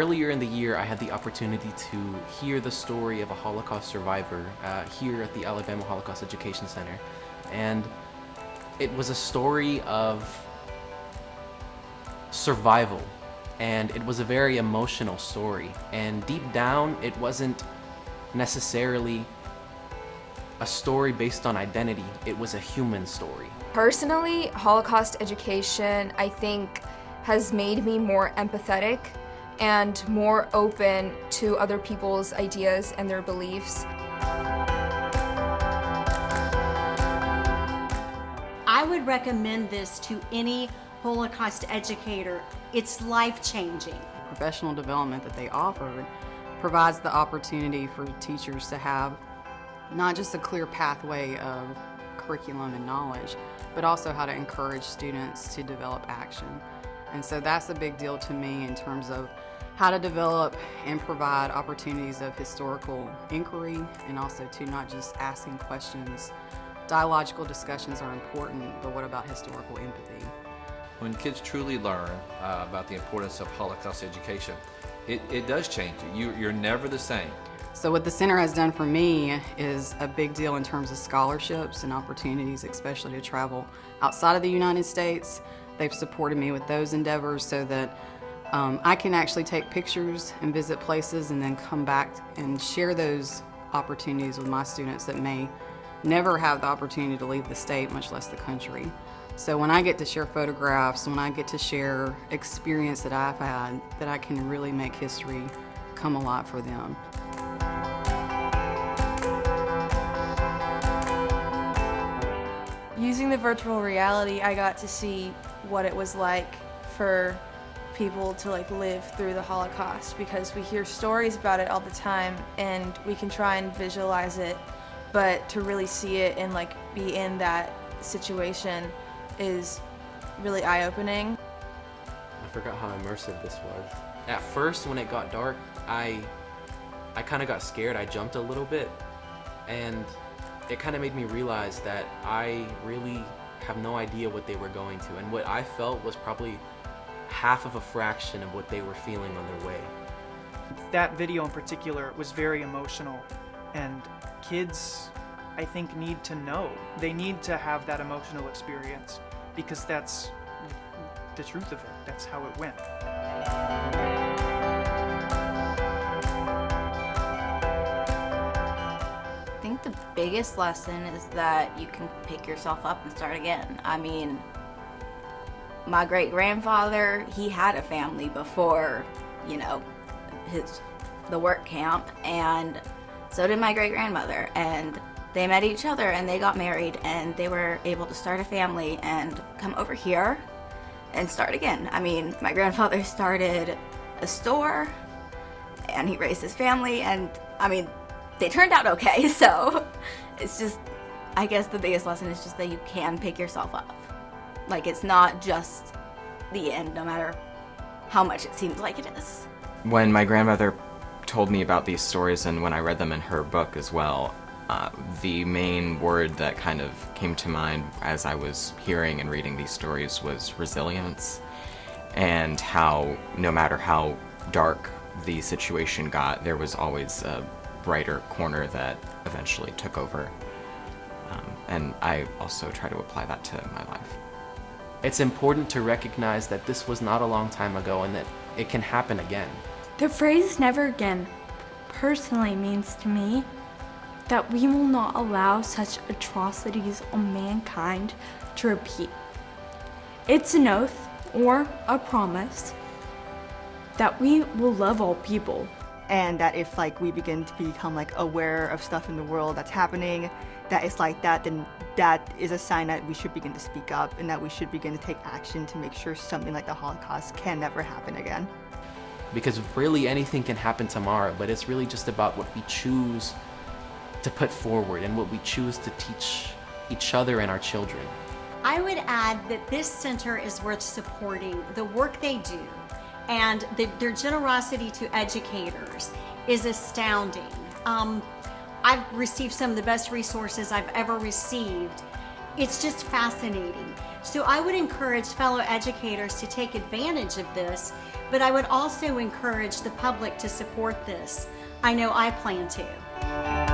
earlier in the year, I had the opportunity to hear the story of a Holocaust survivor here at the Alabama Holocaust Education Center. And it was a story of survival, and it was a very emotional story. And deep down, it wasn't necessarily a story based on identity. It was a human story. Personally, Holocaust education, I think, has made me more empathetic and more open to other people's ideas and their beliefs. I would recommend this to any Holocaust educator. It's life-changing. The professional development that they offered provides the opportunity for teachers to have not just a clear pathway of curriculum and knowledge, but also how to encourage students to develop action. And so that's a big deal to me in terms of how to develop and provide opportunities of historical inquiry, and also to not just asking questions. Dialogical discussions are important, but what about historical empathy? When kids truly learn about the importance of Holocaust education, it does change you. You're never the same. So what the center has done for me is a big deal in terms of scholarships and opportunities, especially to travel outside of the United States. They've supported me with those endeavors so that I can actually take pictures and visit places and then come back and share those opportunities with my students that may never have the opportunity to leave the state, much less the country. So when I get to share photographs, when I get to share experience that I've had, that I can really make history come alive for them. Using the virtual reality, I got to see what it was like for people to live through the Holocaust, because we hear stories about it all the time and we can try and visualize it, but to really see it and be in that situation is really eye-opening. I forgot how immersive this was. At first, when it got dark, I kind of got scared. I jumped a little bit, and it kind of made me realize that I really have no idea what they were going to, and what I felt was probably half of a fraction of what they were feeling on their way. That video in particular was very emotional, and kids, I think, need to know. They need to have that emotional experience, because that's the truth of it. That's how it went. I think the biggest lesson is that you can pick yourself up and start again. I mean, my great-grandfather, he had a family before, the work camp, and so did my great-grandmother, and they met each other and they got married and they were able to start a family and come over here and start again. I mean, my grandfather started a store and he raised his family, and I mean, they turned out okay. So it's just, I guess the biggest lesson is just that you can pick yourself up. It's not just the end, no matter how much it seems like it is. When my grandmother told me about these stories, and when I read them in her book as well, the main word that kind of came to mind as I was hearing and reading these stories was resilience, and how no matter how dark the situation got, there was always a brighter corner that eventually took over. And I also try to apply that to my life. It's important to recognize that this was not a long time ago and that it can happen again. The phrase "never again" personally means to me that we will not allow such atrocities on mankind to repeat. It's an oath or a promise that we will love all people. And that if we begin to become aware of stuff in the world that's happening that is like that, then that is a sign that we should begin to speak up and that we should begin to take action to make sure something like the Holocaust can never happen again. Because really anything can happen tomorrow, but it's really just about what we choose to put forward and what we choose to teach each other and our children. I would add that this center is worth supporting. The work they do and their generosity to educators is astounding. I've received some of the best resources I've ever received. It's just fascinating. So I would encourage fellow educators to take advantage of this But I would also encourage the public to support this. I know I plan to.